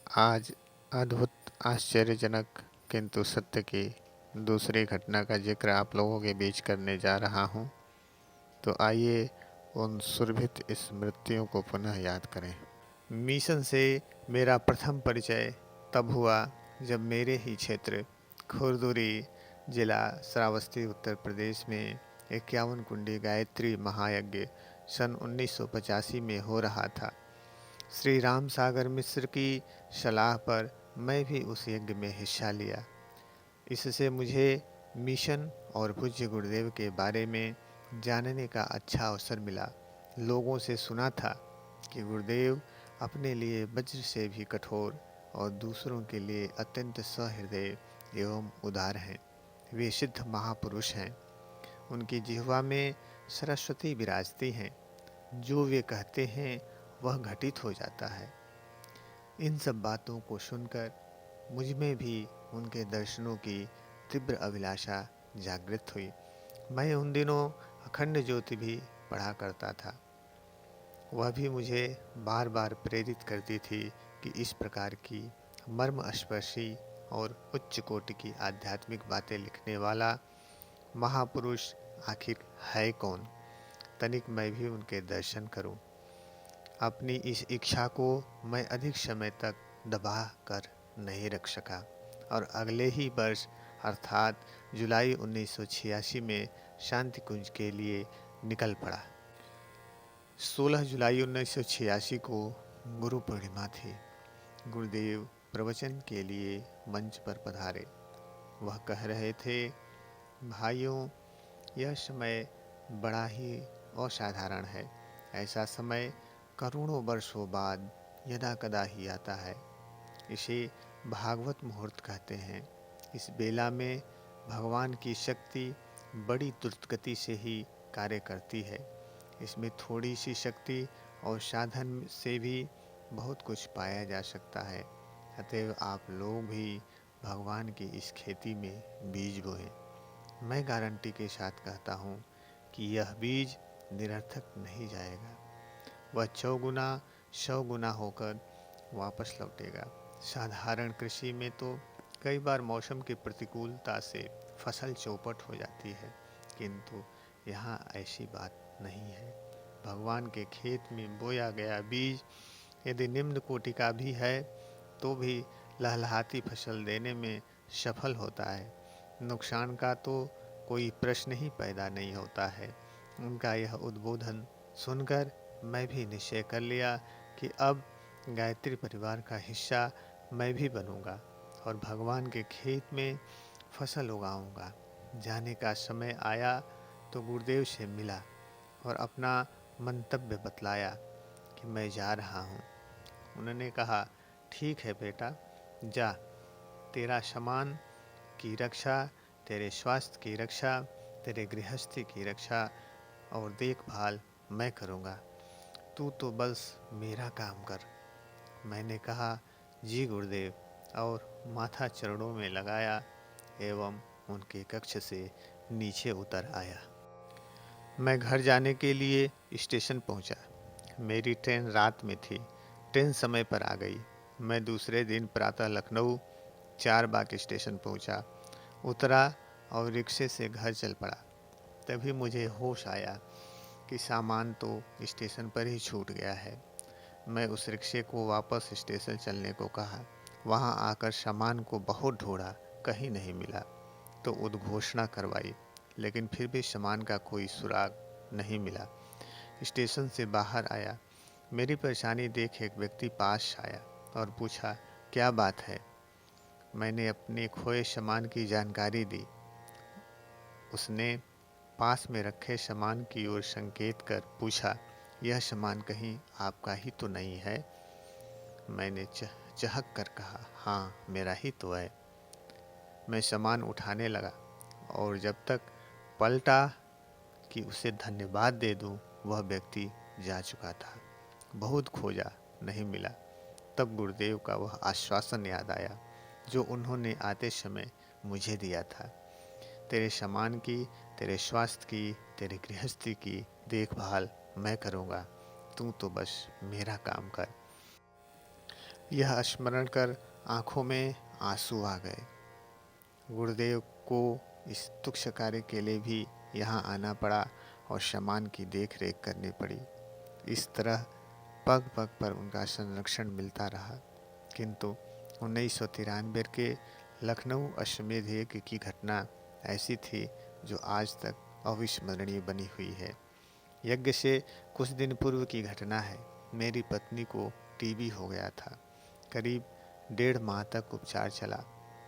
आज अद्भुत, आश्चर्यजनक किंतु सत्य की दूसरी घटना का जिक्र आप लोगों के बीच करने जा रहा हूँ। तो आइए उन सुरभित स्मृतियों को पुनः याद करें। मिशन से मेरा प्रथम परिचय तब हुआ जब मेरे ही क्षेत्र खुरदुरी जिला श्रावस्ती उत्तर प्रदेश में 51 कुंडी गायत्री महायज्ञ सन 1985 में हो रहा था। श्री राम सागर मिश्र की सलाह पर मैं भी उस यज्ञ में हिस्सा लिया। इससे मुझे मिशन और पूज्य गुरुदेव के बारे में जानने का अच्छा अवसर मिला। लोगों से सुना था कि गुरुदेव अपने लिए वज्र से भी कठोर और दूसरों के लिए अत्यंत सहृदय एवं उदार हैं। वे सिद्ध महापुरुष हैं। उनकी जिह्वा में सरस्वती विराजती हैं। जो वे कहते हैं वह घटित हो जाता है। इन सब बातों को सुनकर मुझ में भी उनके दर्शनों की तीव्र अभिलाषा जागृत हुई। मैं उन दिनों अखंड ज्योति भी पढ़ा करता था। वह भी मुझे बार बार प्रेरित करती थी कि इस प्रकार की मर्मस्पर्शी और उच्च कोटि की आध्यात्मिक बातें लिखने वाला महापुरुष आखिर है कौन। तनिक मैं भी उनके दर्शन करूं। अपनी इस इच्छा को मैं अधिक समय तक दबा कर नहीं रख सका और अगले ही वर्ष अर्थात जुलाई 1986 में शांति कुंज के लिए निकल पड़ा। 16 जुलाई 1986 को गुरु पूर्णिमा थी। गुरुदेव प्रवचन के लिए मंच पर पधारे। वह कह रहे थे, भाइयों, यह समय बड़ा ही असाधारण है। ऐसा समय करोड़ों वर्षों बाद यदा कदा ही आता है। इसे भागवत मुहूर्त कहते हैं। इस बेला में भगवान की शक्ति बड़ी द्रुतगति से ही कार्य करती है। इसमें थोड़ी सी शक्ति और साधन से भी बहुत कुछ पाया जा सकता है। अतएव आप लोग भी भगवान की इस खेती में बीज बोएं। मैं गारंटी के साथ कहता हूँ कि यह बीज निरर्थक नहीं जाएगा। वह 100 गुना 100 गुना होकर वापस लौटेगा। साधारण कृषि में तो कई बार मौसम की प्रतिकूलता से फसल चौपट हो जाती है, किंतु यहाँ ऐसी बात नहीं है। भगवान के खेत में बोया गया बीज यदि निम्न कोटि का भी है तो भी लहलहाती फसल देने में सफल होता है। नुकसान का तो कोई प्रश्न ही पैदा नहीं होता है। उनका यह उद्बोधन सुनकर मैं भी निश्चय कर लिया कि अब गायत्री परिवार का हिस्सा मैं भी बनूंगा और भगवान के खेत में फसल उगाऊंगा। जाने का समय आया तो गुरुदेव से मिला और अपना मंतव्य बतलाया कि मैं जा रहा हूँ। उन्होंने कहा, ठीक है बेटा, जा। तेरा सामान की रक्षा, तेरे स्वास्थ्य की रक्षा, तेरे गृहस्थी की रक्षा और देखभाल मैं करूँगा। तू तो बस मेरा काम कर। मैंने कहा, जी गुरुदेव, और माथा चरणों में लगाया एवं उनके कक्ष से नीचे उतर आया। मैं घर जाने के लिए स्टेशन पहुंचा। मेरी ट्रेन रात में थी। ट्रेन समय पर आ गई। मैं दूसरे दिन प्रातः लखनऊ 4 बाग स्टेशन पहुंचा, उतरा और रिक्शे से घर चल पड़ा। तभी मुझे होश आया कि सामान तो स्टेशन पर ही छूट गया है। मैं उस रिक्शे को वापस स्टेशन चलने को कहा। वहां आकर सामान को बहुत ढूंढा, कहीं नहीं मिला। तो उद्घोषणा करवाई, लेकिन फिर भी सामान का कोई सुराग नहीं मिला। स्टेशन से बाहर आया। मेरी परेशानी देख एक व्यक्ति पास आया और पूछा, क्या बात है। मैंने अपने खोए सामान की जानकारी दी। उसने पास में रखे सामान की ओर संकेत कर पूछा, यह सामान कहीं आपका ही तो नहीं है। मैंने चहक कर कहा, हाँ, मेरा ही तो है। मैं सामान उठाने लगा और जब तक पलटा कि उसे धन्यवाद दे दूं, वह व्यक्ति जा चुका था। बहुत खोजा, नहीं मिला। तब गुरुदेव का वह आश्वासन याद आया जो उन्होंने आते समय मुझे दिया था। तेरे सामान की, तेरे स्वास्थ्य की, तेरे गृहस्थी की देखभाल मैं करूँगा। तू तो बस मेरा काम कर। यह स्मरण कर आंखों में आंसू आ गए। गुरुदेव को इस तुच्छ कार्य के लिए भी यहाँ आना पड़ा और सामान की देख रेख करनी पड़ी। इस तरह पग पग पर उनका संरक्षण मिलता रहा। किंतु 1993 के लखनऊ अश्वमेध यज्ञ की घटना ऐसी थी जो आज तक अविस्मरणीय बनी हुई है। यज्ञ से कुछ दिन पूर्व की घटना है। मेरी पत्नी को टीबी हो गया था। करीब 1.5 माह तक उपचार चला।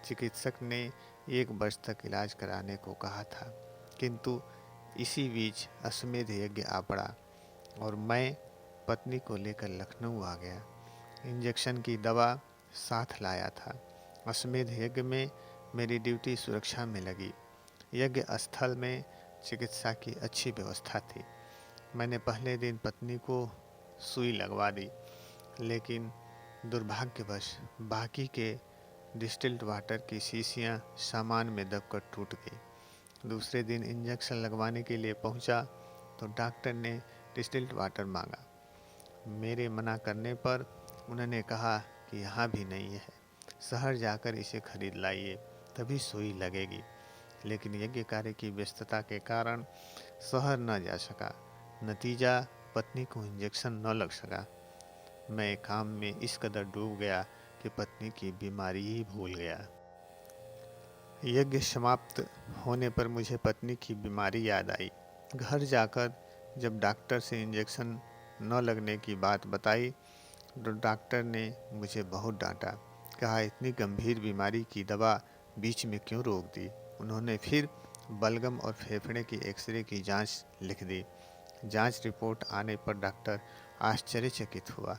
चिकित्सक ने 1 वर्ष तक इलाज कराने को कहा था, किंतु इसी बीच अश्वमेध यज्ञ आ पड़ा और मैं पत्नी को लेकर लखनऊ आ गया। इंजेक्शन की दवा साथ लाया था। अश्वमेध यज्ञ में मेरी ड्यूटी सुरक्षा में लगी। यज्ञ स्थल में चिकित्सा की अच्छी व्यवस्था थी। मैंने पहले दिन पत्नी को सुई लगवा दी, लेकिन दुर्भाग्यवश बाकी के डिस्टिल्ड वाटर की शीशियां सामान में दबकर टूट गई। दूसरे दिन इंजेक्शन लगवाने के लिए पहुंचा तो डॉक्टर ने डिस्टिल्ड वाटर मांगा। मेरे मना करने पर उन्होंने कहा कि यहाँ भी नहीं है, शहर जाकर इसे खरीद लाइए, तभी सुई लगेगी। लेकिन यज्ञ कार्य की व्यस्तता के कारण शहर न जा सका। नतीजा, पत्नी को इंजेक्शन न लग सका। मैं काम में इस कदर डूब गया कि पत्नी की बीमारी ही भूल गया। यज्ञ समाप्त होने पर मुझे पत्नी की बीमारी याद आई। घर जाकर जब डॉक्टर से इंजेक्शन न लगने की बात बताई तो डॉक्टर ने मुझे बहुत डांटा। कहा, इतनी गंभीर बीमारी की दवा बीच में क्यों रोक दी। उन्होंने फिर बलगम और फेफड़े की एक्सरे की जांच लिख दी। जांच रिपोर्ट आने पर डॉक्टर आश्चर्यचकित हुआ।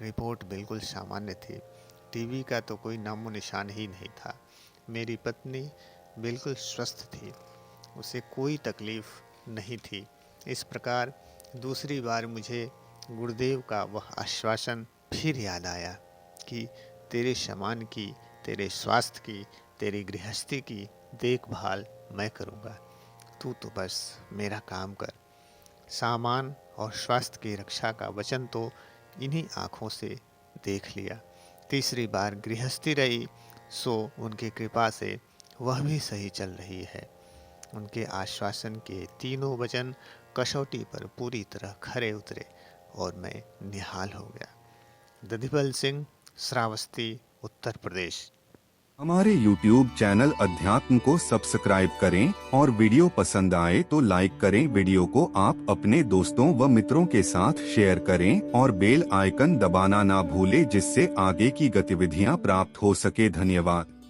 रिपोर्ट बिल्कुल सामान्य थी। टीबी का तो कोई नामो निशान ही नहीं था। मेरी पत्नी बिल्कुल स्वस्थ थी, उसे कोई तकलीफ नहीं थी। इस प्रकार दूसरी बार मुझे गुरुदेव का वह आश्वासन फिर याद आया कि तेरे सामान की, तेरे स्वास्थ्य की, तेरी गृहस्थी की देखभाल मैं करूँगा, तू तो बस मेरा काम कर। सामान और स्वास्थ्य की रक्षा का वचन तो इन्हीं आँखों से देख लिया। तीसरी बार गृहस्थी रही सो उनकी कृपा से वह भी सही चल रही है। उनके आश्वासन के तीनों वचन कसौटी पर पूरी तरह खरे उतरे और मैं निहाल हो गया। दधिबल सिंह, श्रावस्ती, उत्तर प्रदेश। हमारे YouTube चैनल अध्यात्म को सब्सक्राइब करें और वीडियो पसंद आए तो लाइक करें। वीडियो को आप अपने दोस्तों व मित्रों के साथ शेयर करें और बेल आइकन दबाना ना भूलें, जिससे आगे की गतिविधियां प्राप्त हो सके। धन्यवाद।